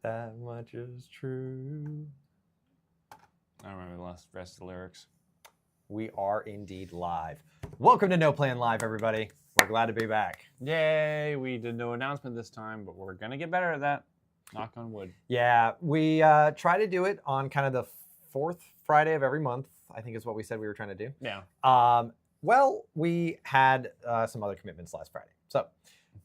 That much is true. I don't remember the rest of the lyrics. We are indeed live. Welcome to NoPlan Live, everybody. We're glad to be back. Yay! We did no announcement this time, but we're gonna get better at that. Knock on wood. Yeah, we try to do it on kind of the fourth Friday of every month, I think is what we said we were trying to do. Yeah. Well, we had some other commitments last Friday. So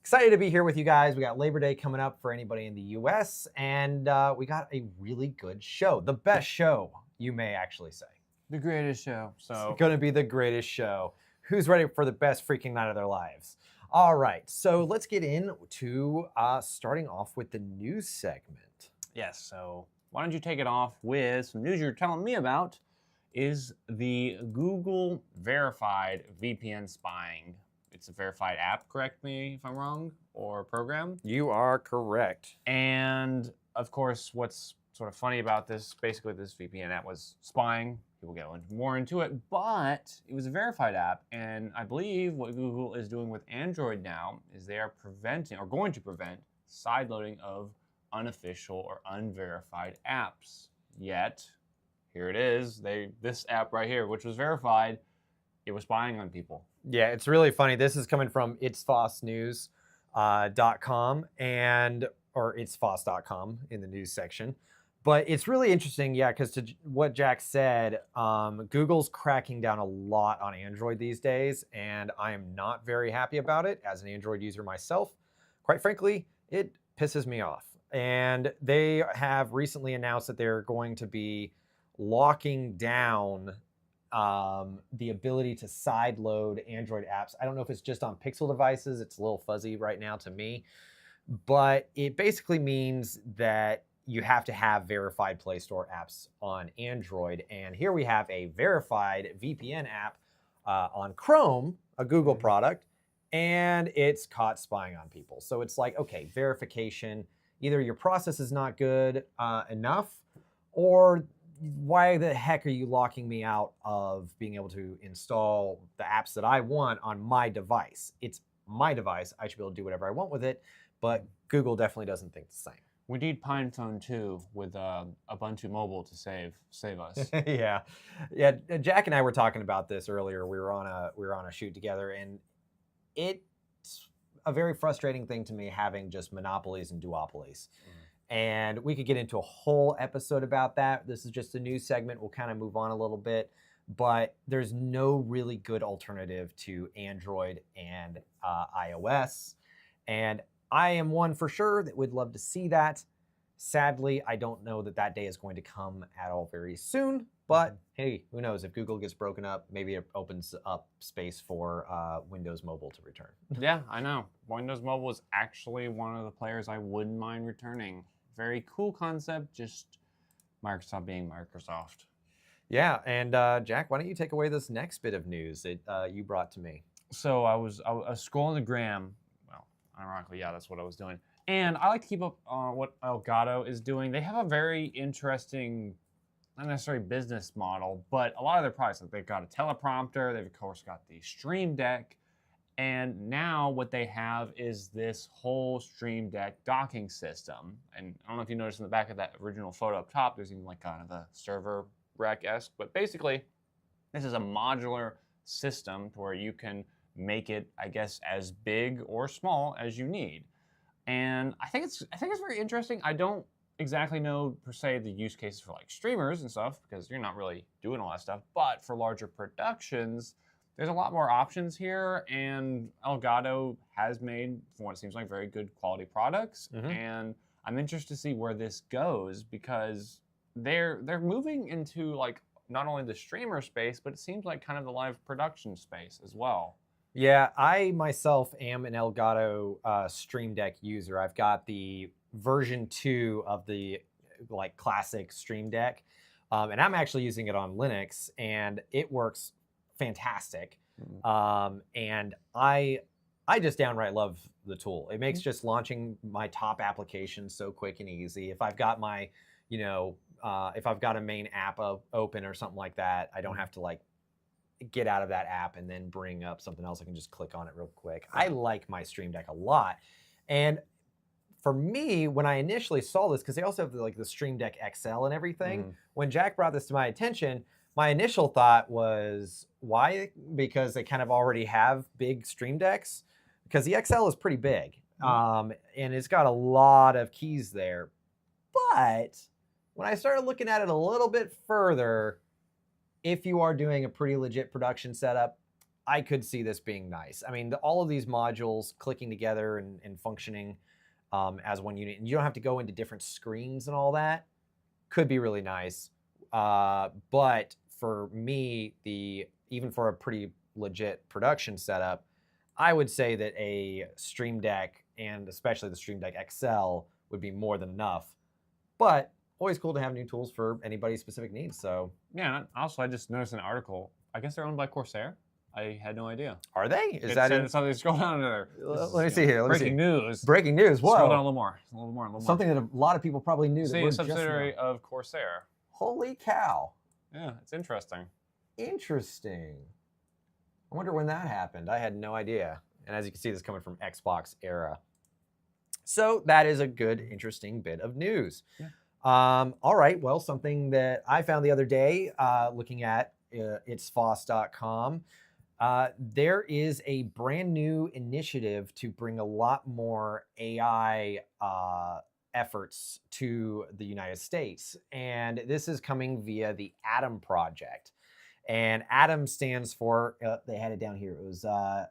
excited to be here with you guys. We got Labor Day coming up for anybody in the US, and we got a really good show. The best show, you may actually say. The greatest show. So It's going to be the greatest show. Who's ready for the best freaking night of their lives? All right, so let's get into starting off with the news segment. yes. So why don't you take it off with some news you're telling me about? Is the Google verified VPN spying? It's a verified app. Correct me if I'm wrong, or program. You are correct. And of course, what's sort of funny about this, basically this VPN app was spying. People get more into it, but it was a verified app. And I believe what Google is doing with Android now is they are preventing, or going to prevent, sideloading of unofficial or unverified apps. Yet, here it is. This app right here, which was verified, it was spying on people. Yeah, it's really funny. This is coming from itsfossnews.com or itsfoss.com in the news section. But it's really interesting, yeah, because to what Jack said, Google's cracking down a lot on Android these days, and I am not very happy about it as an Android user myself. Quite frankly, it pisses me off. And they have recently announced that they're going to be locking down the ability to sideload Android apps. I don't know if it's just on Pixel devices. It's a little fuzzy right now to me. But it basically means that you have to have verified Play Store apps on Android. And here we have a verified VPN app on Chrome, a Google product, and it's caught spying on people. So it's like, okay, verification, either your process is not good enough, or why the heck are you locking me out of being able to install the apps that I want on my device? It's my device. I should be able to do whatever I want with it, but Google definitely doesn't think the same. We need PinePhone 2 with Ubuntu Mobile to save us. Yeah. Jack and I were talking about this earlier. We were on a shoot together, and it's a very frustrating thing to me having just monopolies and duopolies. And we could get into a whole episode about that. This is just a news segment. We'll kind of move on a little bit. But there's no really good alternative to Android and iOS. And I am one for sure that would love to see that. Sadly, I don't know that that day is going to come at all very soon. But hey, who knows? If Google gets broken up, maybe it opens up space for Windows Mobile to return. Yeah, I know. Windows Mobile is actually one of the players I wouldn't mind returning. Very cool concept, just Microsoft being Microsoft. Yeah, and Jack, why don't you take away this next bit of news that you brought to me? So I was scrolling the gram. Well, ironically, yeah, that's what I was doing. And I like to keep up on what Elgato is doing. They have a very interesting, not necessarily business model, but a lot of their products, like they've got a teleprompter, they've of course got the Stream Deck, and now what they have is this whole Stream Deck docking system. And I don't know if you noticed in the back of that original photo up top, there's even like kind of a server rack-esque, but basically this is a modular system to where you can make it, I guess, as big or small as you need. And I think it's very interesting. I don't exactly know per se the use cases for like streamers and stuff, because you're not really doing all that stuff, but for larger productions, there's a lot more options here, and Elgato has made, for what it seems like, very good quality products. And I'm interested to see where this goes, because they're moving into like not only the streamer space, but it seems like kind of the live production space as well. Yeah, I myself am an Elgato Stream Deck user. I've got the version 2 of the like classic Stream Deck, and I'm actually using it on Linux, and it works fantastic. And I just downright love the tool. It makes just launching my top applications so quick and easy. If I've got my, if I've got a main app open or something like that, I don't have to like get out of that app and then bring up something else. I can just click on it real quick. I like my Stream Deck a lot. And for me, when I initially saw this, because they also have like the Stream Deck XL and everything, Mhm. when Jack brought this to my attention, my initial thought was, why? Because they kind of already have big Stream Decks, because the XL is pretty big, and it's got a lot of keys there. But when I started looking at it a little bit further, if you are doing a pretty legit production setup, I could see this being nice. I mean, all of these modules clicking together and functioning as one unit, and you don't have to go into different screens and all that, could be really nice. But for me, even for a pretty legit production setup, I would say that a Stream Deck, and especially the Stream Deck XL, would be more than enough. But always cool to have new tools for anybody's specific needs. So Yeah, and also I just noticed an article. I guess they're owned by Corsair. I had no idea. are they? It said something. Scroll down there. Let me see here. Breaking news. Breaking news. Whoa. Scroll down a little more. A little more. Something that a lot of people probably knew. See, a subsidiary of Corsair. Holy cow. Yeah, it's interesting. Interesting. I wonder when that happened. I had no idea. And as you can see, this is coming from Xbox era. So that is a good, interesting bit of news. Yeah. All right. Well, something that I found the other day looking at itsfoss.com, there is a brand new initiative to bring a lot more AI efforts to the United States. And this is coming via the ATOM project. And ATOM stands for, they had it down here. It was...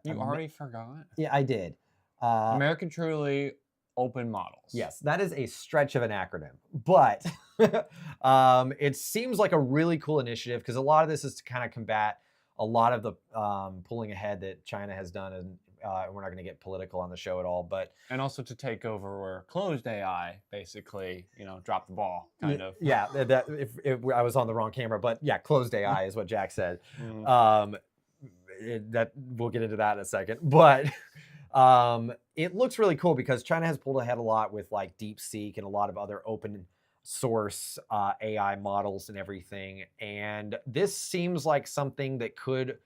you already forgot? Yeah, I did. American Truly Open Models. Yes, that is a stretch of an acronym. But it seems like a really cool initiative, because a lot of this is to kind of combat a lot of the pulling ahead that China has done. And we're not going to get political on the show at all. But and also to take over where closed AI basically, dropped the ball, kind of. Yeah, that if I was on the wrong camera, but yeah, closed AI is what Jack said. That we'll get into that in a second. But it looks really cool because China has pulled ahead a lot with like DeepSeek and a lot of other open source AI models and everything. And this seems like something that could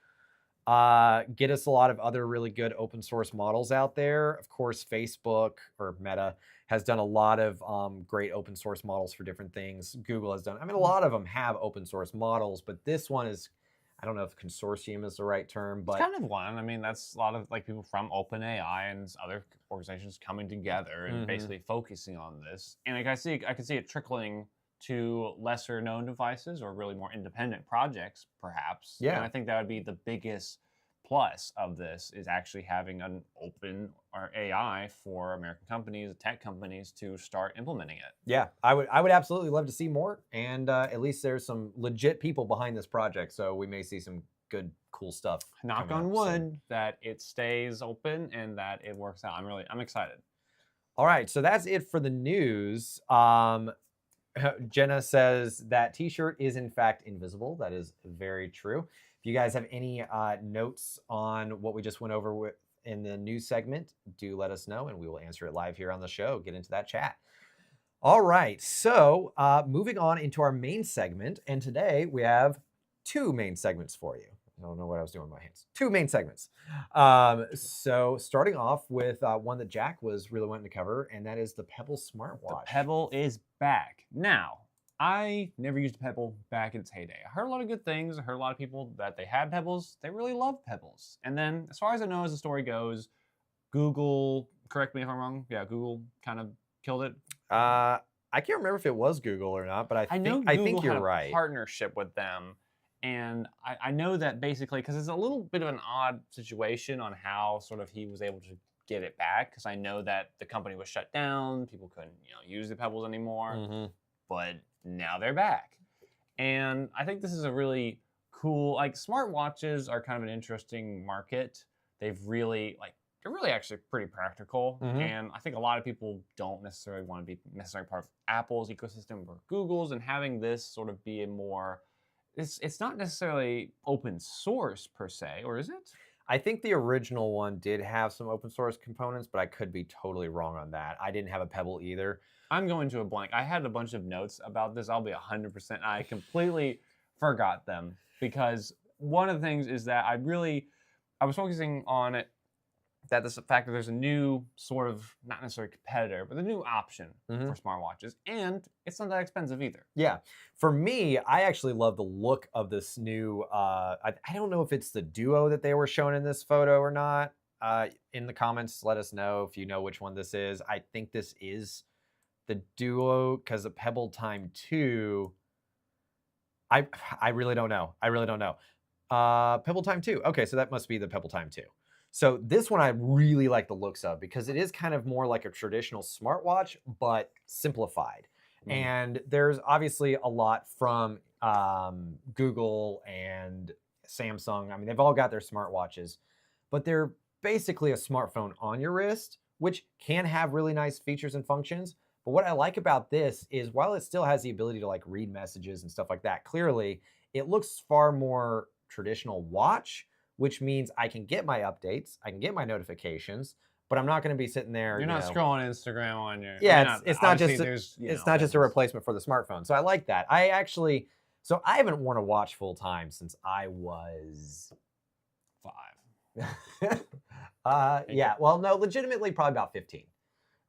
get us a lot of other really good open source models out there. Of course, Facebook or Meta has done a lot of great open source models for different things. Google has done, I mean, a lot of them have open source models, but this one is, I don't know if consortium is the right term, but it's kind of one. I mean, that's a lot of like people from OpenAI and other organizations coming together and basically focusing on this. And like I can see it trickling to lesser known devices or really more independent projects, perhaps. Yeah. And I think that would be the biggest plus of this, is actually having an open or AI for American companies, tech companies, to start implementing it. Yeah, I would absolutely love to see more. And at least there's some legit people behind this project, so we may see some good, cool stuff. Knock on wood that it stays open and that it works out. I'm excited. All right, so that's it for the news. Jenna says that t-shirt is in fact invisible. That is very true. If you guys have any notes on what we just went over in the news segment, do let us know and we will answer it live here on the show. Get into that chat. All right, so moving on into our main segment. And today we have two main segments for you. I don't know what I was doing with my hands. Two main segments. So starting off with one that Jack was really wanting to cover, and that is the Pebble smartwatch. The Pebble is back. Now, I never used a Pebble back in its heyday. I heard a lot of good things. I heard a lot of people that they had Pebbles. They really loved Pebbles. And then, as far as I know, as the story goes, Google, correct me if I'm wrong, yeah, Google kind of killed it. I can't remember if it was Google or not, but I think you're right. Partnership with them. And I know that basically, because it's a little bit of an odd situation on how sort of he was able to get it back, because I know that the company was shut down, people couldn't use the Pebbles anymore, but now they're back. And I think this is a really cool, like, smartwatches are kind of an interesting market. They're really actually pretty practical. And I think a lot of people don't necessarily want to be necessarily part of Apple's ecosystem or Google's, and having this sort of be a more, it's not necessarily open source per se, or is it? I think the original one did have some open source components, but I could be totally wrong on that. I didn't have a Pebble either. I'm going to a blank. I had a bunch of notes about this. I'll be 100%. I completely forgot them, because one of the things is that I was focusing on it that the fact that there's a new sort of, not necessarily competitor, but a new option Mhm. for smartwatches, and it's not that expensive either. Yeah. For me, I actually love the look of this new, I don't know if it's the Duo that they were shown in this photo or not. In the comments, let us know if you know which one this is. I think this is the Duo because the Pebble Time 2, I really don't know. I really don't know. Pebble Time 2. Okay, so that must be the Pebble Time 2. So this one I really like the looks of because it is kind of more like a traditional smartwatch, but simplified. And there's obviously a lot from Google and Samsung. I mean, they've all got their smartwatches, but they're basically a smartphone on your wrist, which can have really nice features and functions. But what I like about this is while it still has the ability to like read messages and stuff like that, clearly it looks far more traditional watch, which means I can get my updates, I can get my notifications, but I'm not going to be sitting there. You're not scrolling Instagram on your. Yeah, it's not just it's not just a replacement for the smartphone. So I like that. So I haven't worn a watch full time since I was 5. yeah. Well, no, legitimately probably about 15.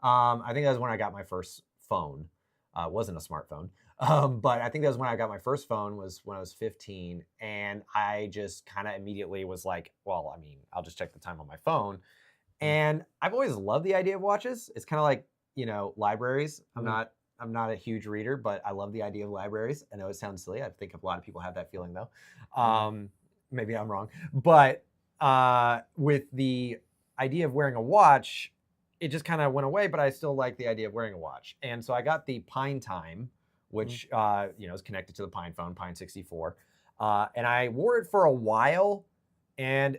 I think that was when I got my first phone. It wasn't a smartphone. But I think that was when I got my first phone was when I was 15. And I just kind of immediately was like, well, I mean, I'll just check the time on my phone. And I've always loved the idea of watches. It's kind of like, libraries. I'm not a huge reader, but I love the idea of libraries. I know it sounds silly. I think a lot of people have that feeling though. Maybe I'm wrong. But with the idea of wearing a watch, it just kind of went away, but I still like the idea of wearing a watch. And so I got the Pine Time, which is connected to the Pine phone, Pine 64. And I wore it for a while, and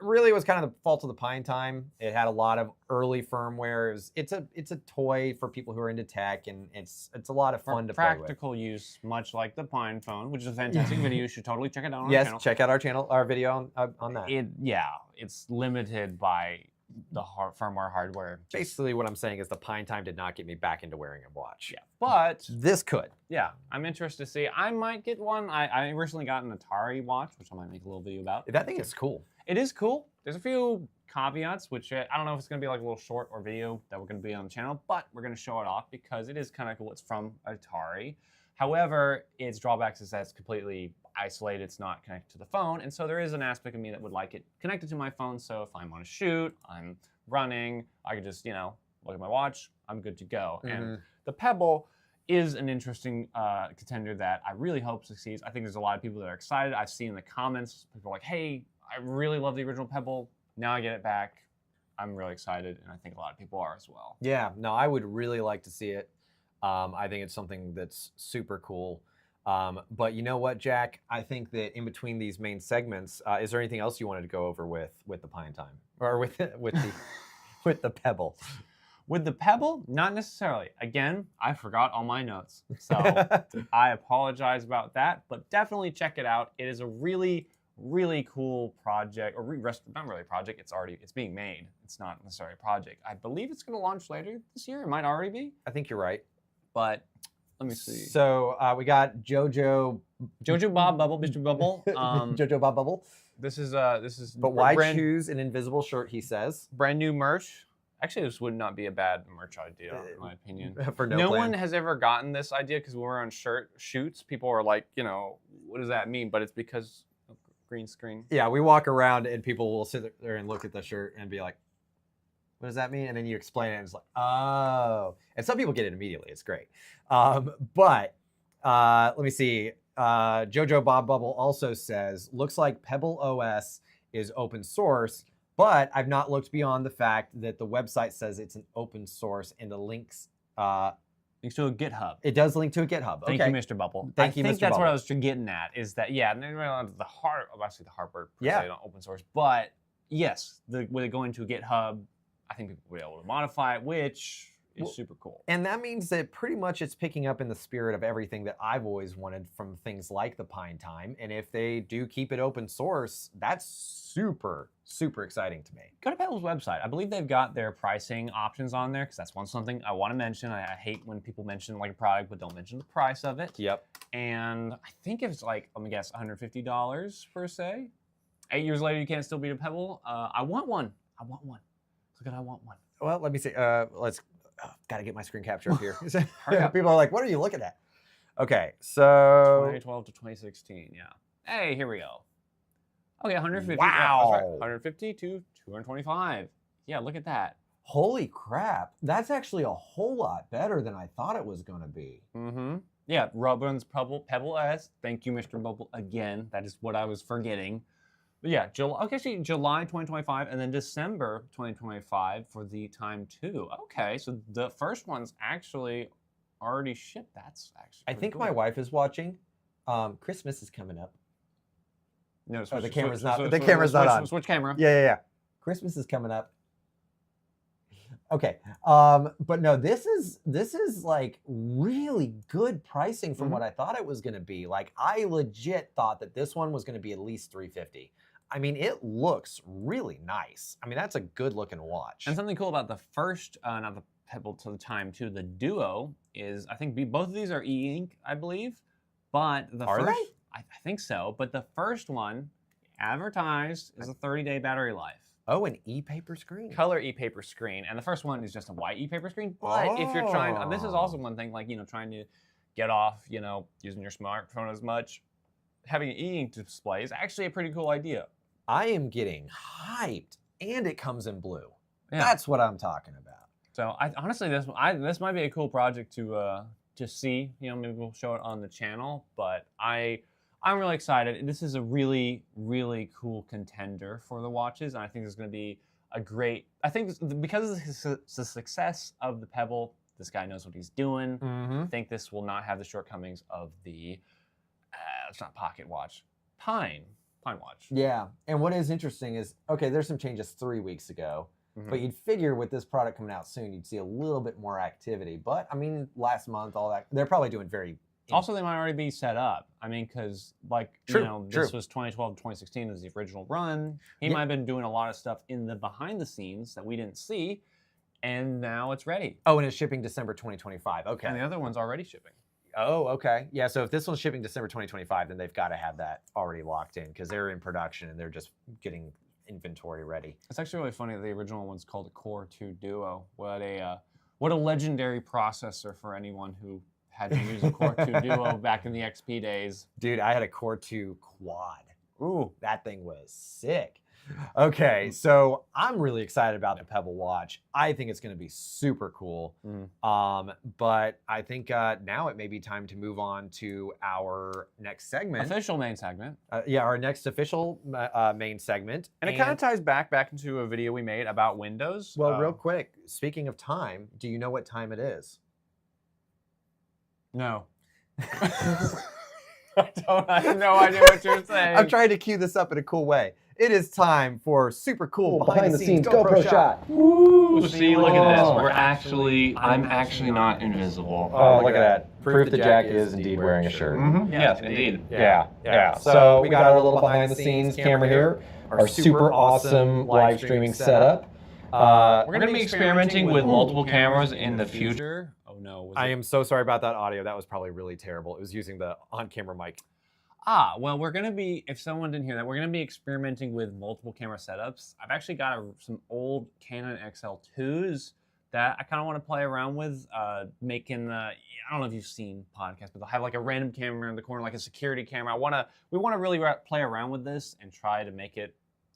really it was kind of the fault of the Pine Time. It had a lot of early firmware. It's a toy for people who are into tech, and it's a lot of fun to play with. Practical use, much like the Pine phone, which is a fantastic video. You should totally check it out on our channel. Yes, check out our channel, our video on that. It's limited by the firmware hardware. Basically, what I'm saying is the Pine Time did not get me back into wearing a watch. Yeah, but this could. Yeah, I'm interested to see. I might get one. I recently got an Atari watch, which I might make a little video about. That thing is cool. It is cool. There's a few caveats, which I don't know if it's going to be like a little short or video that we're going to be on the channel, but we're going to show it off because it is kind of cool. It's from Atari. However, its drawbacks is that it's completely isolated. It's not connected to the phone. And so there is an aspect of me that would like it connected to my phone. So if I'm on a shoot, I'm running, I could just, look at my watch, I'm good to go. And the Pebble is an interesting contender that I really hope succeeds. I think there's a lot of people that are excited. I've seen in the comments, people are like, hey, I really love the original Pebble. Now I get it back. I'm really excited. And I think a lot of people are as well. Yeah, no, I would really like to see it. I think it's something that's super cool. But you know what, Jack? I think that in between these main segments, is there anything else you wanted to go over with the Pine Time or with the with the Pebble? With the Pebble, not necessarily. Again, I forgot all my notes, so I apologize about that. But definitely check it out. It is a really, really cool project, or not really a project. It's being made. It's not necessarily a project. I believe it's going to launch later this year. It might already be. I think you're right. But let me see. So we got Jojo Bob Bubble, Mr. Bubble. Jojo Bob Bubble. This is. But why choose an invisible shirt? He says. Brand new merch. Actually, this would not be a bad merch idea, in my opinion. For no one has ever gotten this idea because when we're on shoots, people are like, what does that mean? But it's because of green screen. Yeah, we walk around and people will sit there and look at the shirt and be like, what does that mean? And then you explain it and it's like, oh. And some people get it immediately. It's great. But let me see. Jojo Bob Bubble also says, looks like Pebble OS is open source, but I've not looked beyond the fact that the website says it's an open source and the links. Links to a GitHub. It does link to a GitHub. Thank you, Mr. Bubble. Thank you, Mr. I think that's Bubble. what I was getting at, is that, obviously the hardware, yeah, open source, but yes, with it going to a GitHub, I think people will be able to modify it, which is super cool. And that means that pretty much it's picking up in the spirit of everything that I've always wanted from things like the Pine Time. And if they do keep it open source, that's super, super exciting to me. Go to Pebble's website. I believe they've got their pricing options on there because that's something I want to mention. I hate when people mention like a product but don't mention the price of it. Yep. And I think it's like, let me guess, $150 per se. 8 years later, you can't still beat a Pebble. I want one. I want one. Look at I want one. Well, let me see. Let's got to get my screen capture up here. Hurry up. People are like, what are you looking at? Okay, so 2012 to 2016. Yeah. Hey, here we go. Okay, 150. Wow. Yeah, that's right. 150 to 225. Yeah, look at that. holy crap, that's actually a whole lot better than I thought it was going to be. Mm-hmm. Yeah, Robin's Pebble S. Thank you, Mr. Bubble, again. That is what I was forgetting. But yeah, July 2025 and then December 2025 for the time 2. Okay, so the first one's actually already shipped. That's actually I pretty think cool. my wife is watching. Christmas is coming up. No, the camera's not on. Switch camera. Yeah. Christmas is coming up. Okay. But no, this is like really good pricing from what I thought it was going to be. Like I legit thought that this one was going to be at least $350. I mean, it looks really nice. I mean, that's a good looking watch. And something cool about the first, not the Pebble to the time 2, the Duo is, I think both of these are e-ink, I believe. But the Are first, they? I think so. But the first one advertised is a 30-day battery life. Oh, an e-paper screen. Color e-paper screen, and the first one is just a white e-paper screen. But if you're trying, this is also one thing, like trying to get off, using your smartphone as much. Having an e-ink display is actually a pretty cool idea. I am getting hyped, and it comes in blue. Yeah. That's what I'm talking about. So honestly, this might be a cool project to see. Maybe we'll show it on the channel. But I'm really excited. This is a really, really cool contender for the watches, and I think it's going to be a great. I think because of the success of the Pebble, this guy knows what he's doing. I think this will not have the shortcomings of the. It's not pocket watch, Pine watch. Yeah, and what is interesting is, okay, there's some changes 3 weeks ago, but you'd figure with this product coming out soon, you'd see a little bit more activity. But I mean, last month, all that, they're probably doing very. Also, they might already be set up. I mean, because this was 2012 to 2016 was the original run. He might have been doing a lot of stuff in the behind the scenes that we didn't see, and now it's ready. Oh, and it's shipping December 2025. Okay. And the other one's already shipping. Oh, okay. Yeah, so if this one's shipping December 2025, then they've got to have that already locked in because they're in production and they're just getting inventory ready. It's actually really funny that the original one's called a Core 2 Duo. What a legendary processor for anyone who had to use a Core 2 Duo back in the XP days. Dude, I had a Core 2 Quad. Ooh. That thing was sick. Okay, so I'm really excited about the Pebble watch. I think it's going to be super cool. But I think now it may be time to move on to our next segment. Official main segment. Our next official main segment. And it kind of ties back into a video we made about Windows. Well, real quick, speaking of time, do you know what time it is? No. I have no idea what you're saying. I'm trying to cue this up in a cool way. It is time for super cool behind the scenes GoPro shot. Woo! See, look at this. I'm actually not invisible. Oh, look at that. Proof that Jack is indeed wearing a shirt. Yes, indeed. Yeah. So we got our little behind the scenes camera here. Our super awesome live streaming setup. We're going to be experimenting with multiple cameras in the future. Oh no. I am so sorry about that audio. That was probably really terrible. It was using the on-camera mic. Well, we're going to be, if someone didn't hear that, we're going to be experimenting with multiple camera setups. I've actually got some old Canon XL2s that I kind of want to play around with, making I don't know if you've seen podcasts, but they'll have like a random camera in the corner, like a security camera. We want to really play around with this and try to make it,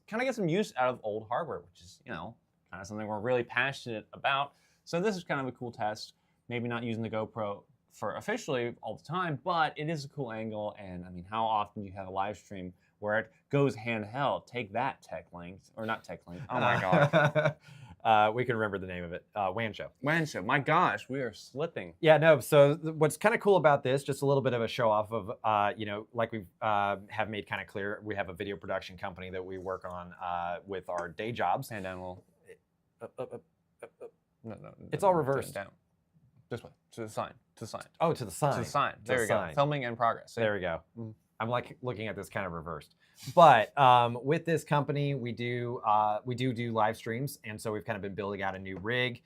kind of get some use out of old hardware, which is, kind of something we're really passionate about. So this is kind of a cool test. Maybe not using the GoPro for officially all the time, but it is a cool angle. And I mean, how often do you have a live stream where it goes handheld? Take that, TechLink, or not TechLink. Oh my God. We can remember the name of it. WAN Show. WAN Show. My gosh, we are slipping. Yeah, no. So what's kind of cool about this, just a little bit of a show off of, like we have made kind of clear, we have a video production company that we work on with our day jobs. Hand down a little. No. It's all reversed. Down. This way, to the sign, Oh, to the sign. To the sign. There we go. Filming in progress. There we go. I'm like looking at this kind of reversed. But with this company, we do live streams, and so we've kind of been building out a new rig.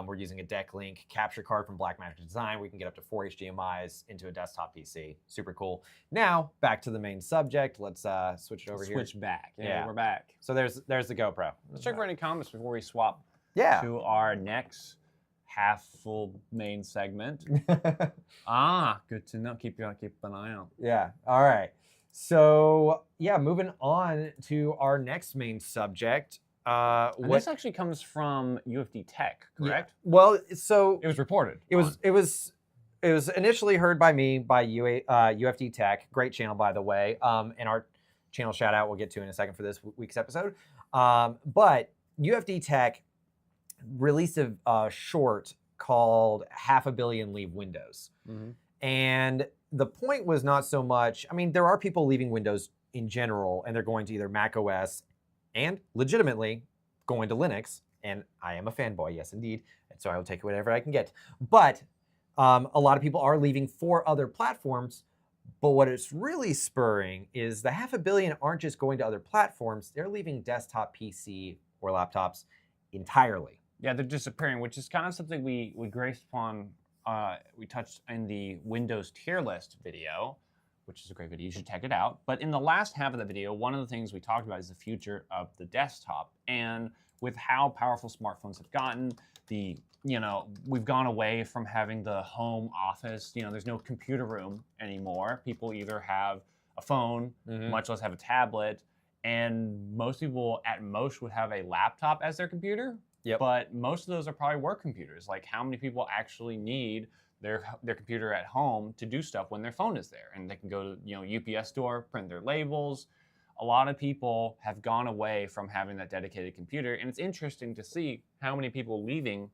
We're using a deck link capture card from Blackmagic Design. We can get up to 4 HDMIs into a desktop PC. Super cool. Now, back to the main subject. Let's switch it over here. Switch back. Yeah, we're back. So there's the GoPro. Let's check for any comments before we swap Yeah. to our next half-full main segment. Good to know. Keep an eye out. Yeah. All right. So yeah, moving on to our next main subject. And this actually comes from UFD Tech, correct? Yeah. Well, so it was reported. It was initially heard by me by UFD Tech. Great channel, by the way. And our channel shout out we'll get to in a second for this week's episode. But UFD Tech released a short called "500 Million Leave Windows," and the point was not so much. I mean, there are people leaving Windows in general, and they're going to either Mac OS and legitimately going to Linux. And I am a fanboy, yes, indeed, and so I will take whatever I can get. But a lot of people are leaving for other platforms. But what it's really spurring is the 500 million aren't just going to other platforms; they're leaving desktop PC or laptops entirely. Yeah, they're disappearing, which is kind of something we graced upon. We touched in the Windows tier list video, which is a great video. You should check it out. But in the last half of the video, one of the things we talked about is the future of the desktop. And with how powerful smartphones have gotten, we've gone away from having the home office. There's no computer room anymore. People either have a phone, much less have a tablet, and most people at most would have a laptop as their computer. Yep. But most of those are probably work computers. Like, how many people actually need their computer at home to do stuff when their phone is there? And they can go to UPS store, print their labels. A lot of people have gone away from having that dedicated computer. And it's interesting to see how many people leaving,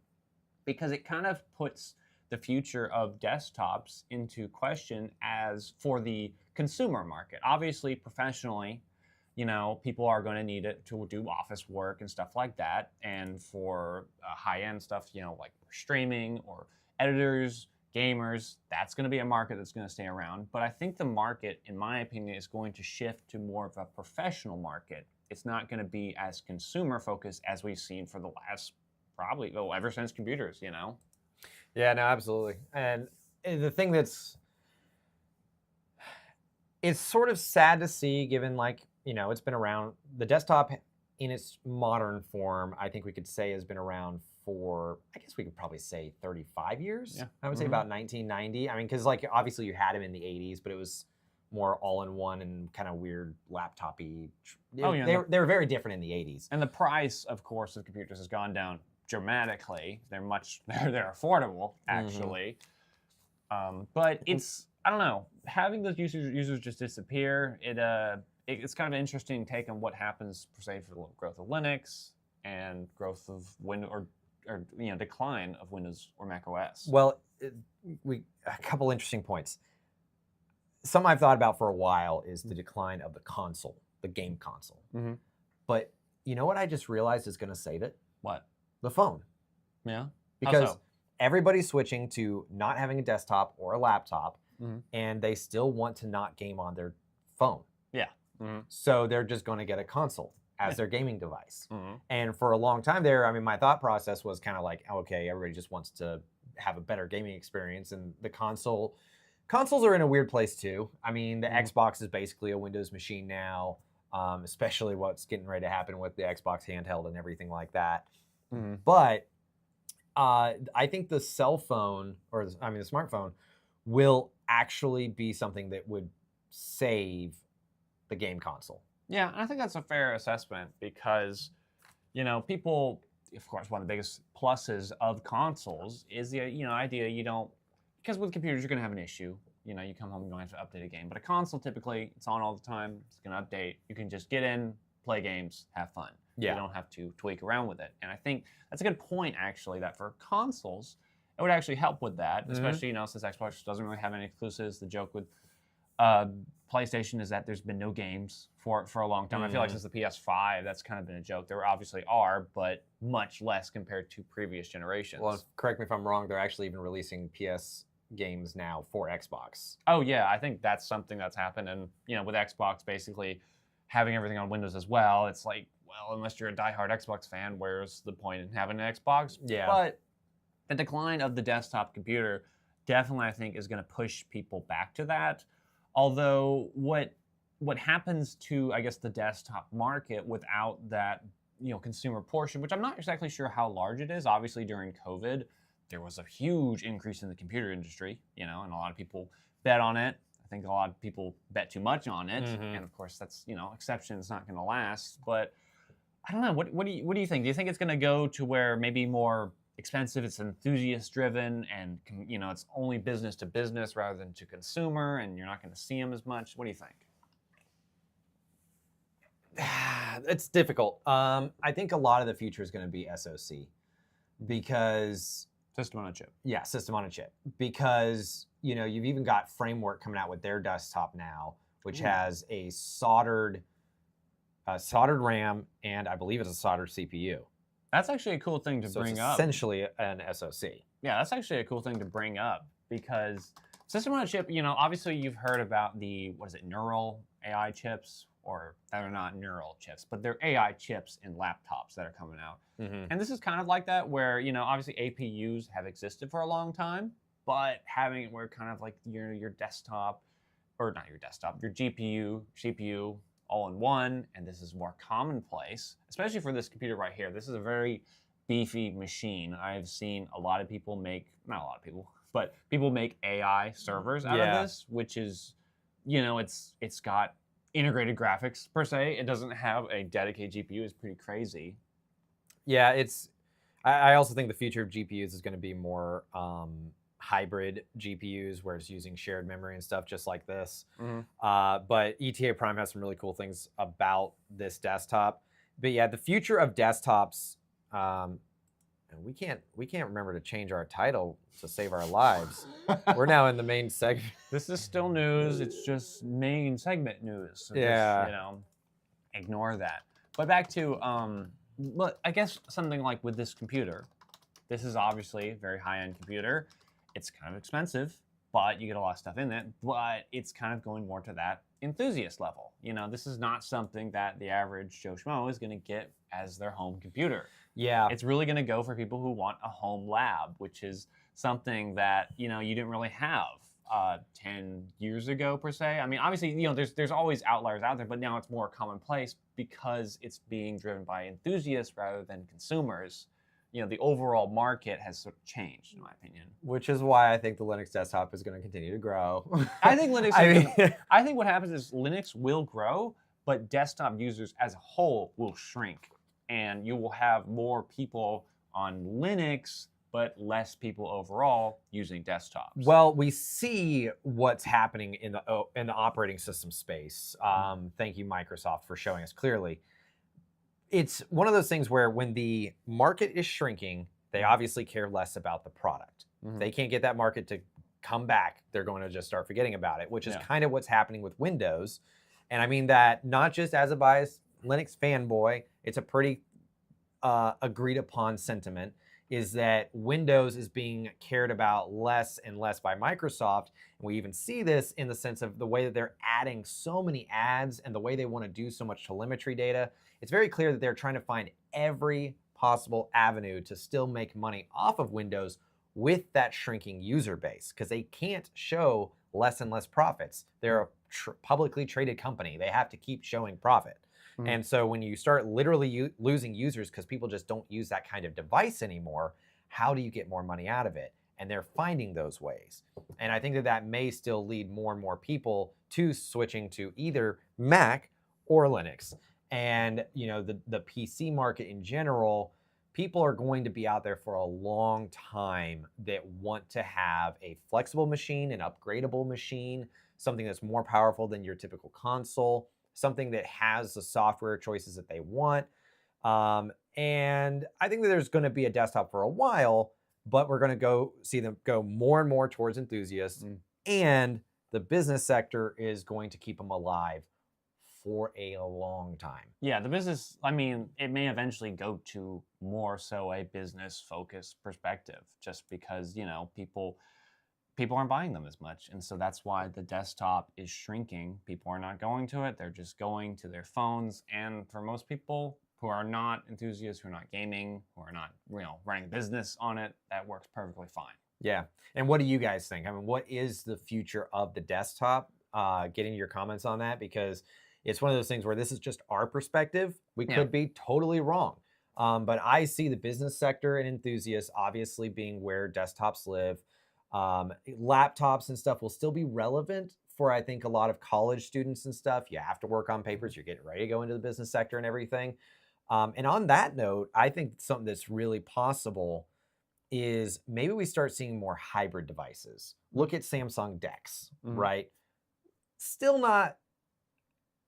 because it kind of puts the future of desktops into question as for the consumer market. Obviously, professionally, people are going to need it to do office work and stuff like that. And for high-end stuff, like streaming or editors, gamers, that's going to be a market that's going to stay around. But I think the market, in my opinion, is going to shift to more of a professional market. It's not going to be as consumer-focused as we've seen for the last ever since computers, Yeah, no, absolutely. And the thing it's sort of sad to see, given it's been around. The desktop in its modern form, I think we could say has been around for, I guess we could probably say 35 years. Yeah. I would say about 1990. I mean, because obviously you had them in the 80s, but it was more all-in-one and kind of weird laptop-y. They were very different in the 80s. And the price, of course, of computers has gone down dramatically. They're affordable, actually. But it's, I don't know, having those users just disappear, it's kind of an interesting take on what happens, per se, for the growth of Linux and growth of Windows, or decline of Windows or Mac OS. Well, a couple interesting points. Something I've thought about for a while is the decline of the console, the game console. But you know what I just realized is going to save it? What? The phone. Yeah. Because everybody's switching to not having a desktop or a laptop, and they still want to not game on their phone. Yeah. So they're just going to get a console as their gaming device. And for a long time there, I mean, my thought process was kind of like, okay, everybody just wants to have a better gaming experience, and the consoles are in a weird place too. I mean, the Xbox is basically a Windows machine now, especially what's getting ready to happen with the Xbox handheld and everything like that. But I think the cell phone, the smartphone, will actually be something that would save the game console. Yeah, I think that's a fair assessment because, people, of course, one of the biggest pluses of consoles is the idea because with computers you're going to have an issue. You come home, you're going to have to update a game. But a console, typically, it's on all the time. It's going to update. You can just get in, play games, have fun. Yeah. You don't have to tweak around with it. And I think that's a good point, actually, that for consoles, it would actually help with that, especially, since Xbox doesn't really have any exclusives. The joke with PlayStation is that there's been no games for a long time. I feel like since the PS5, that's kind of been a joke. There obviously are, but much less compared to previous generations. Well, correct me if I'm wrong, they're actually even releasing PS games now for Xbox. Oh, yeah, I think that's something that's happened. And, with Xbox basically having everything on Windows as well, it's like, well, unless you're a diehard Xbox fan, where's the point in having an Xbox? Yeah. But the decline of the desktop computer definitely, I think, is going to push people back to that. Although what happens to, I guess, the desktop market without that, consumer portion, which I'm not exactly sure how large it is. Obviously, during COVID, there was a huge increase in the computer industry, and a lot of people bet on it. I think a lot of people bet too much on it, and of course, that's exception. It's not going to last. But I don't know. What do you think? Do you think it's going to go to where maybe more expensive, it's enthusiast driven, and it's only business to business rather than to consumer, and you're not going to see them as much? What do you think? It's difficult. I think a lot of the future is going to be SoC because System on a chip. Yeah, system on a chip. Because you've even got Framework coming out with their desktop now, which has a soldered RAM and I believe it's a soldered CPU. That's actually a cool thing to bring up. Essentially an SoC. Yeah, that's actually a cool thing to bring up because system on a chip, obviously you've heard about the, neural AI chips, or they're not neural chips, but they're AI chips in laptops that are coming out. And this is kind of like that where, obviously APUs have existed for a long time, but having it where kind of like your desktop, or not your desktop, your GPU, CPU, all in one, and this is more commonplace, especially for this computer right here. This is a very beefy machine. I've seen a lot of people make, not a lot of people, but people make AI servers out of this, which is, it's got integrated graphics per se. It doesn't have a dedicated GPU. It's pretty crazy. Yeah, I also think the future of GPUs is going to be more hybrid GPUs where it's using shared memory and stuff just like this. But ETA Prime has some really cool things about this desktop. But yeah, the future of desktops, and we can't remember to change our title to save our lives. We're now in the main segment. This is still news. It's just main segment news. So yeah. Just, ignore that. But back to, but I guess something like with this computer, this is obviously a very high-end computer. It's kind of expensive, but you get a lot of stuff in it. But it's kind of going more to that enthusiast level. This is not something that the average Joe Schmo is going to get as their home computer. Yeah. It's really going to go for people who want a home lab, which is something that, you didn't really have 10 years ago, per se. I mean, obviously, there's always outliers out there, but now it's more commonplace because it's being driven by enthusiasts rather than consumers. The overall market has sort of changed, in my opinion. Which is why I think the Linux desktop is going to continue to grow. I think Linux. I think what happens is Linux will grow, but desktop users as a whole will shrink, and you will have more people on Linux, but less people overall using desktops. Well, we see what's happening in the operating system space. Thank you, Microsoft, for showing us clearly. It's one of those things where when the market is shrinking, they obviously care less about the product. If they can't get that market to come back, they're going to just start forgetting about it, which is kind of what's happening with Windows. And I mean that not just as a biased Linux fanboy, it's a pretty agreed upon sentiment, is that Windows is being cared about less and less by Microsoft. And we even see this in the sense of the way that they're adding so many ads and the way they want to do so much telemetry data. It's very clear that they're trying to find every possible avenue to still make money off of Windows with that shrinking user base, because they can't show less and less profits. They're a publicly traded company. They have to keep showing profit. And so when you start literally losing users because people just don't use that kind of device anymore, how do you get more money out of it? And they're finding those ways. And I think that may still lead more and more people to switching to either Mac or Linux. And the PC market in general, people are going to be out there for a long time that want to have a flexible machine, an upgradable machine, something that's more powerful than your typical console, something that has the software choices that they want. And I think that there's going to be a desktop for a while, but we're going to see them go more and more towards enthusiasts. And the business sector is going to keep them alive for a long time. Yeah, the business, I mean, it may eventually go to more so a business-focused perspective, just because, people aren't buying them as much. And so that's why the desktop is shrinking. People are not going to it. They're just going to their phones. And for most people, who are not enthusiasts, who are not gaming, who are not running a business on it, that works perfectly fine. Yeah. And what do you guys think? I mean, what is the future of the desktop? Get into your comments on that, because it's one of those things where this is just our perspective. We Yeah. could be totally wrong. But I see the business sector and enthusiasts obviously being where desktops live. Laptops and stuff will still be relevant for, I think, a lot of college students and stuff. You have to work on papers. You're getting ready to go into the business sector and everything. And on that note, I think something that's really possible is maybe we start seeing more hybrid devices. Look at Samsung DeX, right? Still not,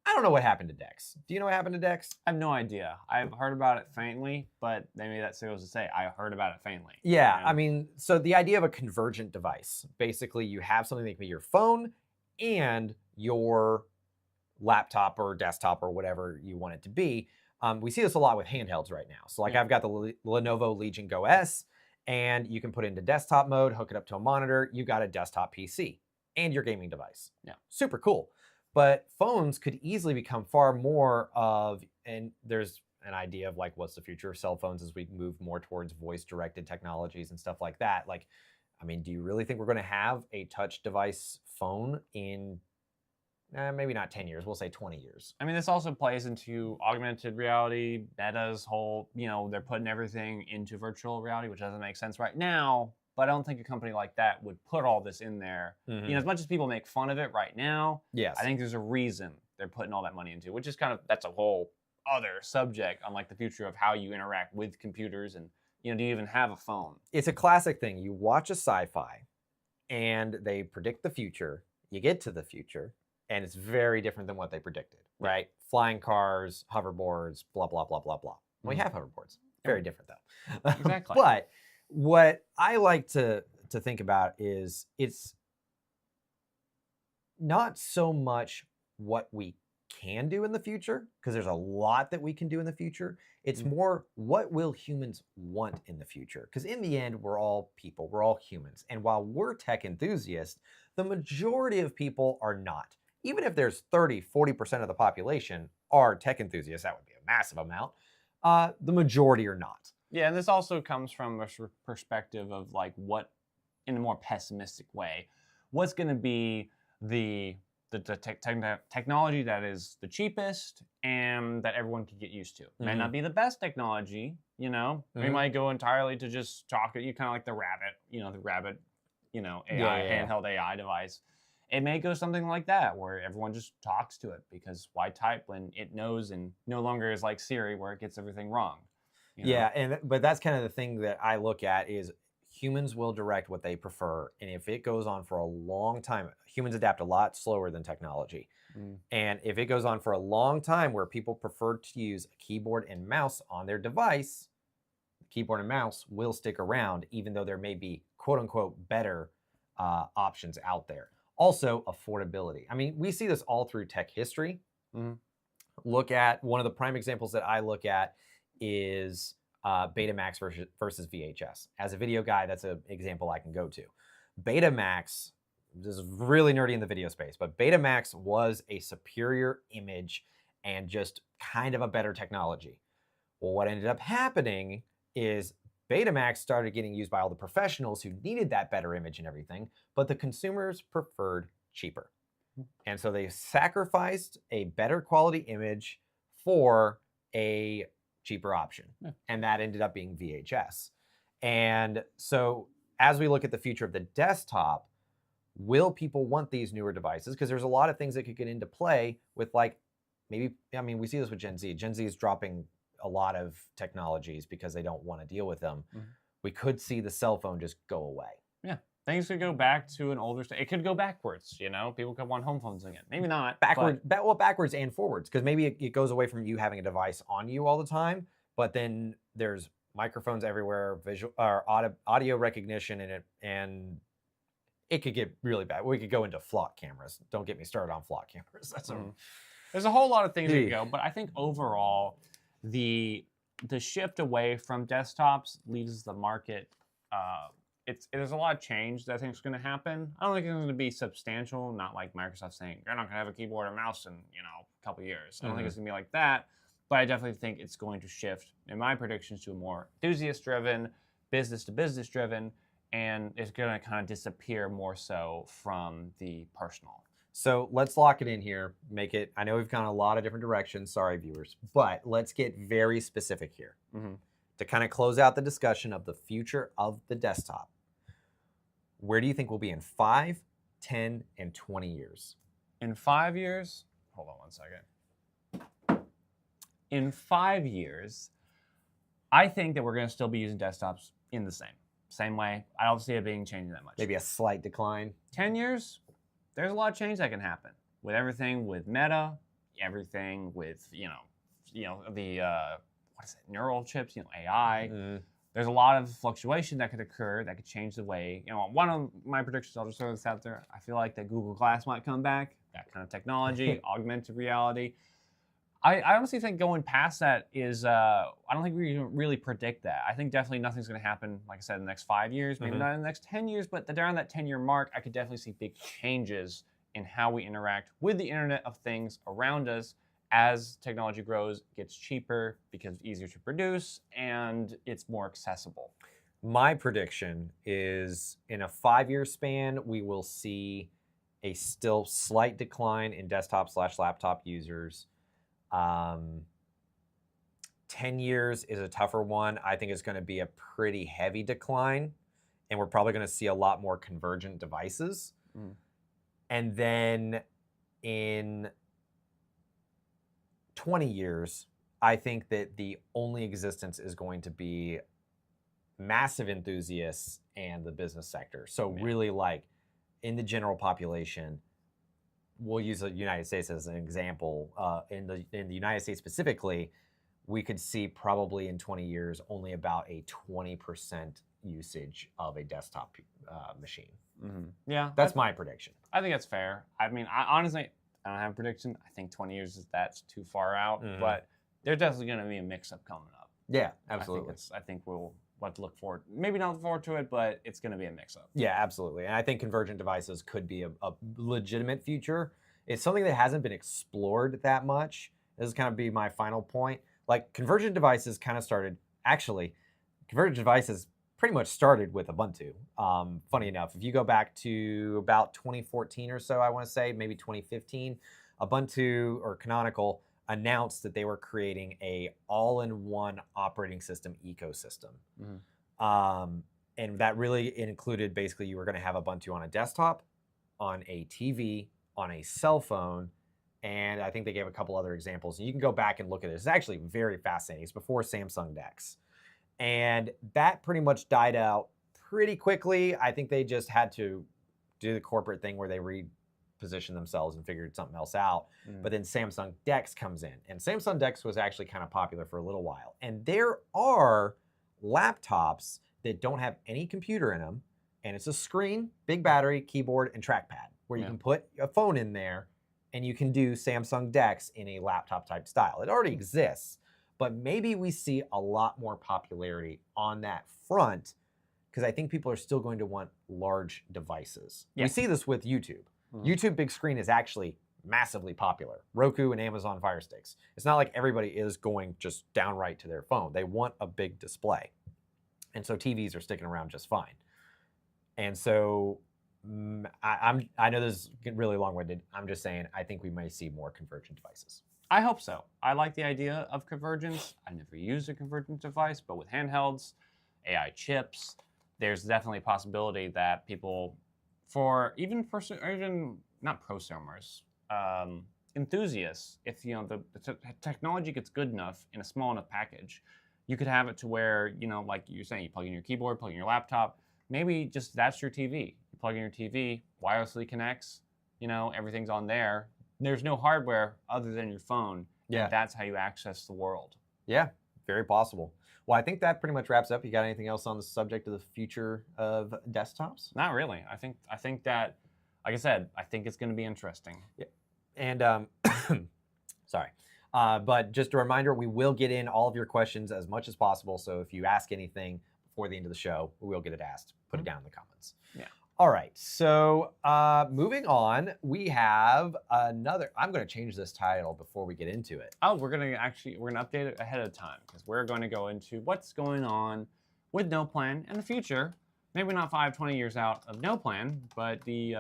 I don't know what happened to DeX. Do you know what happened to DeX? I have no idea. I've heard about it faintly, but maybe that goes to say I heard about it faintly. Yeah, I mean, so the idea of a convergent device, basically you have something that can be your phone and your laptop or desktop or whatever you want it to be. We see this a lot with handhelds right now. So like I've got the Lenovo Legion Go S, and you can put it into desktop mode, hook it up to a monitor, you got a desktop PC and your gaming device. Yeah. Super cool. But phones could easily become far more of, and there's an idea of like, what's the future of cell phones as we move more towards voice-directed technologies and stuff like that. Like, I mean, do you really think we're going to have a touch device phone in maybe not 10 years, we'll say 20 years? I mean, this also plays into augmented reality, Meta's whole, they're putting everything into virtual reality, which doesn't make sense right now. But I don't think a company like that would put all this in there. As much as people make fun of it right now, yes, I think there's a reason they're putting all that money into, which is that's a whole other subject on like the future of how you interact with computers and, do you even have a phone? It's a classic thing. You watch a sci-fi and they predict the future. You get to the future and it's very different than what they predicted, right? Flying cars, hoverboards, blah, blah, blah, blah, blah. We have hoverboards. Very different though. Exactly. But what I like to think about is it's not so much what we can do in the future, because there's a lot that we can do in the future. It's more, what will humans want in the future? Because in the end, we're all people, we're all humans. And while we're tech enthusiasts, the majority of people are not. Even if there's 30-40% of the population are tech enthusiasts, that would be a massive amount. The majority are not. Yeah, and this also comes from a perspective of like what, in a more pessimistic way, what's going to be the technology that is the cheapest and that everyone can get used to. May not be the best technology, We might go entirely to just talk to you, kind of like the Rabbit, AI, handheld AI device. It may go something like that, where everyone just talks to it, because why type when it knows and no longer is like Siri, where it gets everything wrong. Yeah, but that's kind of the thing that I look at is humans will direct what they prefer. And if it goes on for a long time, humans adapt a lot slower than technology. And if it goes on for a long time where people prefer to use a keyboard and mouse on their device, keyboard and mouse will stick around, even though there may be quote unquote better options out there. Also, affordability. I mean, we see this all through tech history. Look at one of the prime examples that I look at is Betamax versus VHS. As a video guy, that's an example I can go to. Betamax, this is really nerdy in the video space, but Betamax was a superior image and just kind of a better technology. Well, what ended up happening is Betamax started getting used by all the professionals who needed that better image and everything, but the consumers preferred cheaper. And so they sacrificed a better quality image for a cheaper option. And that ended up being VHS. And so as we look at the future of the desktop, will people want these newer devices? Because there's a lot of things that could get into play with, like, maybe, I mean, we see this with Gen Z. Gen Z is dropping a lot of technologies because they don't want to deal with them. We could see the cell phone just go away. Yeah. Things could go back to an older state. It could go backwards, People could want home phones again. Maybe not. Backwards and forwards, because maybe it goes away from you having a device on you all the time, but then there's microphones everywhere, visual or audio recognition, and it could get really bad. We could go into flock cameras. Don't get me started on flock cameras. There's a whole lot of things that go, but I think overall, the shift away from desktops leaves the market. There's a lot of change that I think is going to happen. I don't think it's going to be substantial. Not like Microsoft saying you're not going to have a keyboard or mouse in a couple years. I don't think it's going to be like that. But I definitely think it's going to shift, in my predictions, to a more enthusiast-driven, business-to-business driven, and it's going to kind of disappear more so from the personal. So let's lock it in here. Make it. I know we've gone a lot of different directions. Sorry, viewers, but let's get very specific here to kind of close out the discussion of the future of the desktop. Where do you think we'll be in 5, 10, and 20 years? In 5 years, hold on one second. In 5 years, I think that we're going to still be using desktops in the same way. I don't see it being changing that much. Maybe a slight decline. 10 years, there's a lot of change that can happen with everything with Meta, everything with the what is it, neural chips, AI. There's a lot of fluctuation that could occur that could change the way. One of my predictions, I'll just throw this out there. I feel like that Google Glass might come back. That kind of technology, augmented reality. I honestly think going past that is, I don't think we can really predict that. I think definitely nothing's going to happen, like I said, in the next 5 years, maybe not in the next 10 years, but around that 10-year mark, I could definitely see big changes in how we interact with the Internet of Things around us as technology grows, gets cheaper because it's easier to produce, and it's more accessible. My prediction is in a 5-year span, we will see a still slight decline in desktop/laptop users. 10 years is a tougher one. I think it's going to be a pretty heavy decline, and we're probably going to see a lot more convergent devices. And then in 20 years, I think that the only existence is going to be massive enthusiasts and the business sector. So really, like, in the general population, we'll use the United States as an example. In the United States specifically, we could see probably in 20 years only about a 20% usage of a desktop machine. Yeah, that's my prediction. I think that's fair. I mean, honestly, I don't have a prediction. I think 20 years that's too far out, but there's definitely going to be a mix-up coming up. Yeah, absolutely. I think we'll have to look forward. Maybe not look forward to it, but it's going to be a mix-up. Yeah, absolutely. And I think convergent devices could be a legitimate future. It's something that hasn't been explored that much. This is kind of be my final point. Like, convergent devices kind of started, actually, convergent devices pretty much started with Ubuntu. Funny enough, if you go back to about 2014 or so, I want to say, maybe 2015, Ubuntu or Canonical announced that they were creating a all-in-one operating system ecosystem. And that really included, basically, you were going to have Ubuntu on a desktop, on a TV, on a cell phone, and I think they gave a couple other examples. And you can go back and look at it. It's actually very fascinating. It's before Samsung DeX. And that pretty much died out pretty quickly. I think they just had to do the corporate thing where they repositioned themselves and figured something else out. But then Samsung DeX comes in. And Samsung DeX was actually kind of popular for a little while. And there are laptops that don't have any computer in them. And it's a screen, big battery, keyboard, and trackpad, where you can put a phone in there and you can do Samsung DeX in a laptop type style. It already exists. But maybe we see a lot more popularity on that front, because I think people are still going to want large devices. We see this with YouTube. YouTube big screen is actually massively popular. Roku and Amazon Fire Sticks. It's not like everybody is going just downright to their phone. They want a big display. And so TVs are sticking around just fine. And so I know this is really long-winded. I'm just saying I think we may see more convergent devices. I hope so. I like the idea of convergence. I never used a convergent device, but with handhelds, AI chips, there's definitely a possibility that people, even not prosumers, enthusiasts, if the technology gets good enough in a small enough package, you could have it to where, like you're saying, you plug in your keyboard, plug in your laptop, maybe just that's your TV. You plug in your TV, wirelessly connects, everything's on there. There's no hardware other than your phone. Yeah. And that's how you access the world. Yeah, very possible. Well, I think that pretty much wraps up. You got anything else on the subject of the future of desktops? Not really. I think that, like I said, I think it's going to be interesting. Yeah. And sorry. But just a reminder, we will get in all of your questions as much as possible. So if you ask anything before the end of the show, we will get it asked. Put it down in the comments. Yeah. All right, so moving on, we have another. I'm going to change this title before we get into it. Oh, we're gonna update it ahead of time because we're going to go into what's going on with NoPlan in the future. Maybe not 20 years out of NoPlan, but the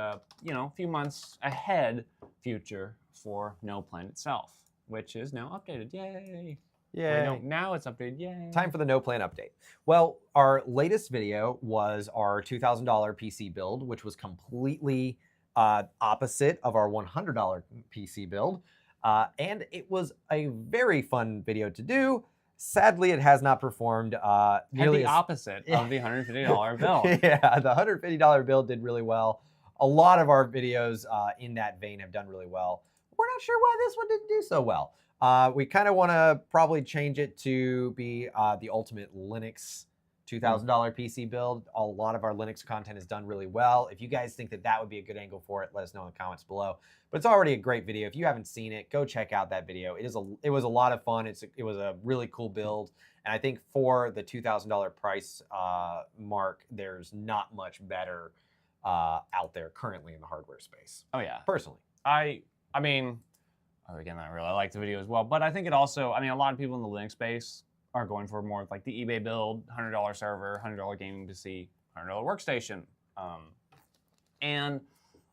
few months ahead future for NoPlan itself, which is now updated. Yay! Yeah. No, now it's updated. Yay! Time for the NoPlan update. Well, our latest video was our $2,000 PC build, which was completely opposite of our $100 PC build. And it was a very fun video to do. Sadly, it has not performed nearly the opposite of the $150 bill. Yeah, the $150 build did really well. A lot of our videos in that vein have done really well. We're not sure why this one didn't do so well. We kind of want to probably change it to be the ultimate Linux $2,000 PC build. A lot of our Linux content is done really well. If you guys think that that would be a good angle for it, let us know in the comments below. But it's already a great video. If you haven't seen it, go check out that video. It was a lot of fun. It was a really cool build. And I think for the $2,000 price mark, there's not much better out there currently in the hardware space. Oh yeah. Personally. I mean, again, I really like the video as well, but I think it also, I mean, a lot of people in the Linux space are going for more of like the eBay build, $100 server, $100 gaming PC, $100 workstation. And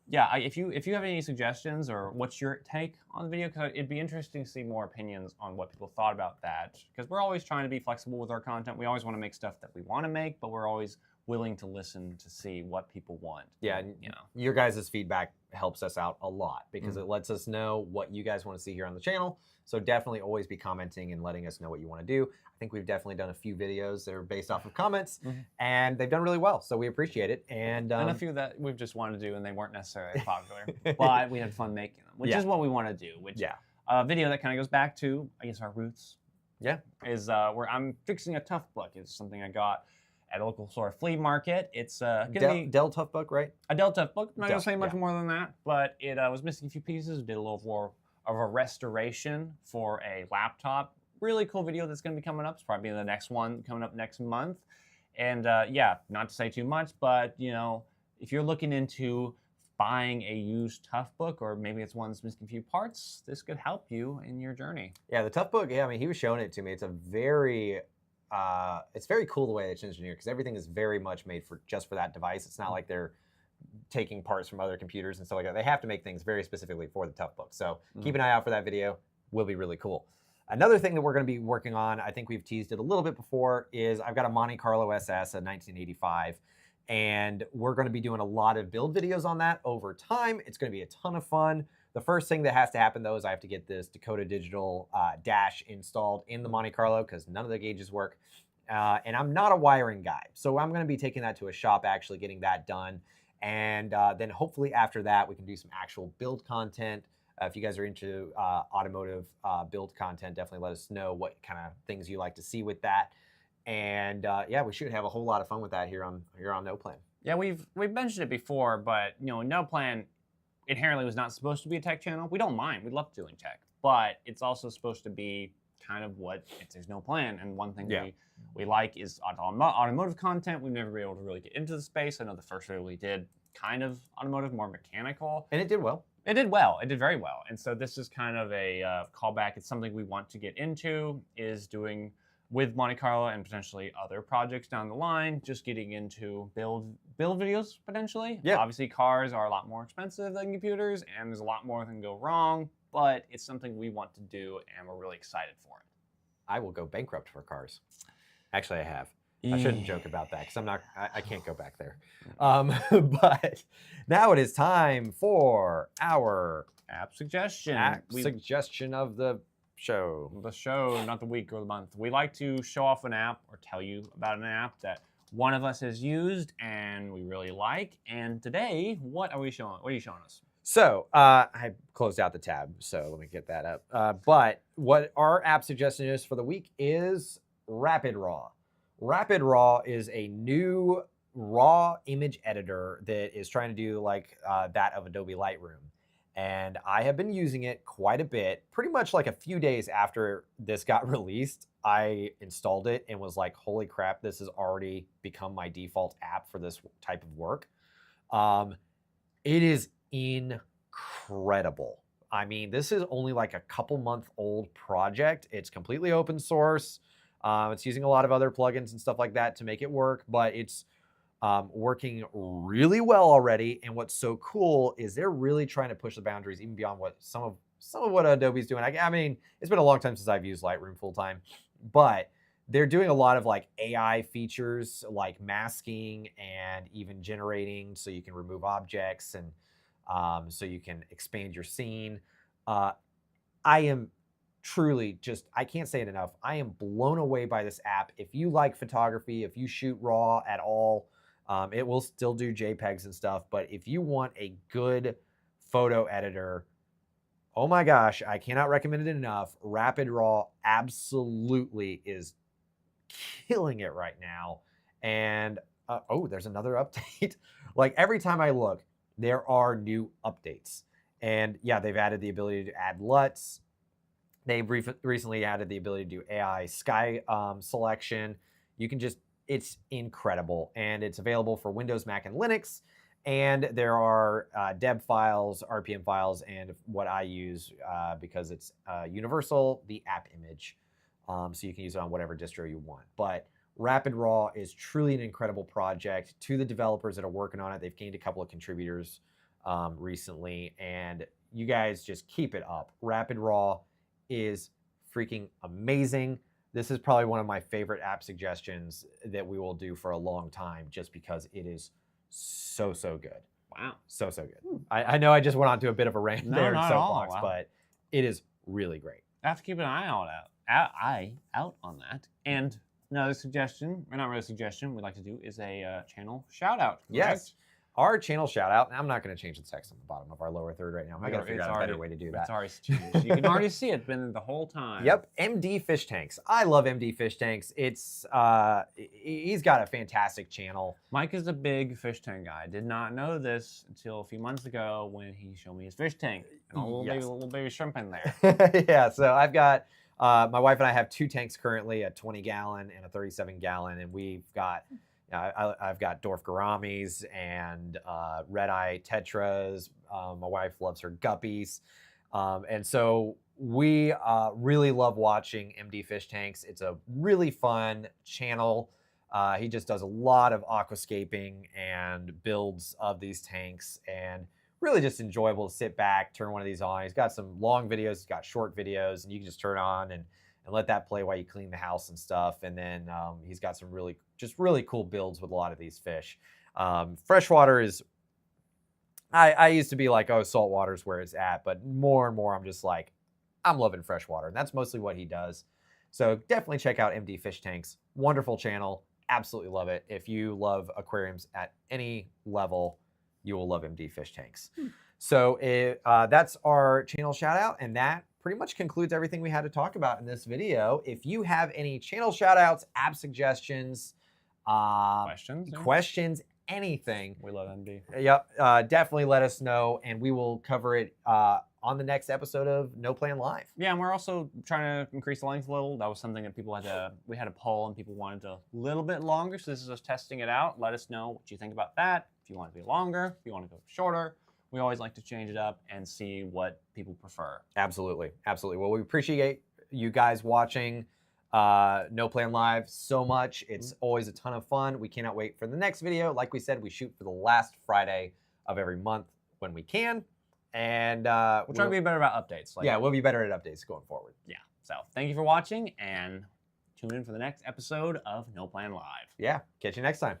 yeah, if you have any suggestions or what's your take on the video, because it'd be interesting to see more opinions on what people thought about that. Because we're always trying to be flexible with our content. We always want to make stuff that we want to make, but we're always willing to listen to see what people want. Yeah, and your guys' feedback helps us out a lot because it lets us know what you guys want to see here on the channel. So definitely always be commenting and letting us know what you want to do. I think we've definitely done a few videos that are based off of comments, and they've done really well. So we appreciate it. And a few that we've just wanted to do and they weren't necessarily popular, but we had fun making them, which is what we want to do. Which a video that kind of goes back to, I guess, our roots. Yeah, is where I'm fixing a Tough Book. It's something I got at a local store flea market. It's Dell Tough Book, right? A Dell Tough Book. I'm not gonna say much more than that, but it was missing a few pieces. Did a little more of a restoration for a laptop. Really cool video that's gonna be coming up. It's probably the next one coming up next month. And yeah, not to say too much, but if you're looking into buying a used Tough Book, or maybe it's one that's missing a few parts, this could help you in your journey. Yeah, the Tough Book. Yeah, I mean, he was showing it to me. It's a very it's very cool the way it's engineered because everything is very much made just for that device. It's not like they're taking parts from other computers and stuff like that. They have to make things very specifically for the Tough Book. So keep an eye out for that video. Will be really cool. Another thing that we're going to be working on, I think we've teased it a little bit before, is I've got a Monte Carlo SS, a 1985, and we're going to be doing a lot of build videos on that over time. It's going to be a ton of fun. The first thing that has to happen, though, is I have to get this Dakota Digital dash installed in the Monte Carlo because none of the gauges work. And I'm not a wiring guy, so I'm going to be taking that to a shop, actually getting that done. And then hopefully after that, we can do some actual build content. If you guys are into automotive build content, definitely let us know what kind of things you like to see with that. And yeah, we should have a whole lot of fun with that here on NoPlan. Yeah, we've mentioned it before, but NoPlan inherently was not supposed to be a tech channel. We don't mind. We love doing tech, but it's also supposed to be kind of what there's no plan. And one thing we like is automotive content. We've never been able to really get into the space. I know the first video we did kind of automotive, more mechanical. And it did well. It did well. It did very well. And so this is kind of a callback. It's something we want to get into, is doing with Monte Carlo and potentially other projects down the line, just getting into build videos potentially. Yeah. Obviously, cars are a lot more expensive than computers, and there's a lot more that can go wrong, but it's something we want to do, and we're really excited for it. I will go bankrupt for cars. Actually, I have. I shouldn't joke about that because I can't go back there. But now it is time for our app suggestion. Suggestion of the show. The show, not the week or the month. We like to show off an app or tell you about an app that one of us has used and we really like. And today, what are we showing? What are you showing us? So I closed out the tab, so let me get that up. But what our app suggestion is for the week is Rapid Raw. Rapid Raw is a new raw image editor that is trying to do like that of Adobe Lightroom. And I have been using it quite a bit. Pretty much like a few days after this got released, I installed it and was like, holy crap, this has already become my default app for this type of work. It is incredible. I mean, this is only like a couple month old project. It's completely open source. It's using a lot of other plugins and stuff like that to make it work, but it's working really well already. And what's so cool is they're really trying to push the boundaries even beyond what some of what Adobe's doing. I mean, it's been a long time since I've used Lightroom full time, but they're doing a lot of like AI features, like masking and even generating, so you can remove objects and so you can expand your scene. I am truly just, I can't say it enough. I am blown away by this app. If you like photography, if you shoot RAW at all, it will still do JPEGs and stuff. But if you want a good photo editor, oh my gosh, I cannot recommend it enough. Rapid Raw absolutely is killing it right now. And oh, there's another update. Like every time I look, there are new updates. And yeah, they've added the ability to add LUTs. They've recently added the ability to do AI sky selection. You can just, it's incredible. And it's available for Windows, Mac, and Linux. And there are deb files, RPM files, and what I use because it's universal, the app image. So you can use it on whatever distro you want. But Rapid Raw is truly an incredible project. To the developers that are working on it, they've gained a couple of contributors recently, and you guys just keep it up. Rapid Raw is freaking amazing. This is probably one of my favorite app suggestions that we will do for a long time, just because it is so good. Wow. So good. I know I just went on to a bit of a rant there in soapbox, wow. But it is really great. I have to keep an eye out on that. And another suggestion, or not really a suggestion, we'd like to do is a channel shout out. Correct? Yes. Our channel shout out, and I'm not going to change the text on the bottom of our lower third right now. I got to figure out a better way to do that. It's already changed. You can already see it been the whole time. Yep, MD Fish Tanks. I love MD Fish Tanks. It's he's got a fantastic channel. Mike is a big fish tank guy. I did not know this until a few months ago when he showed me his fish tank and a little baby shrimp in there. Yeah, so I've got my wife and I have 2 tanks currently, a 20-gallon and a 37-gallon, and we've got. I've got dwarf gouramis and red-eye tetras. My wife loves her guppies. And so we really love watching MD Fish Tanks. It's a really fun channel. He just does a lot of aquascaping and builds of these tanks, and really just enjoyable to sit back, turn one of these on. He's got some long videos, he's got short videos, and you can just turn on and let that play while you clean the house and stuff. And then he's got some really cool builds with a lot of these fish. Freshwater is, I used to be like, oh, saltwater's where it's at, but more and more I'm just like, I'm loving freshwater. And that's mostly what he does. So definitely check out MD Fish Tanks. Wonderful channel. Absolutely love it. If you love aquariums at any level, you will love MD Fish Tanks. So that's our channel shout out, and that pretty much concludes everything we had to talk about in this video. If you have any channel shout outs, app suggestions, questions, anything. We love MD. Yep, definitely let us know, and we will cover it on the next episode of NoPlan Live. Yeah, and we're also trying to increase the length a little. That was something that people we had a poll and people wanted a little bit longer, so this is us testing it out. Let us know what you think about that. If you want it to be longer, if you want to go shorter. We always like to change it up and see what people prefer. Absolutely. Well, we appreciate you guys watching NoPlan Live so much. It's always a ton of fun. We cannot wait for the next video. Like we said, we shoot for the last Friday of every month when we can. And we'll try to be better about updates. Yeah, we'll be better at updates going forward. Yeah. So thank you for watching, and tune in for the next episode of NoPlan Live. Yeah. Catch you next time.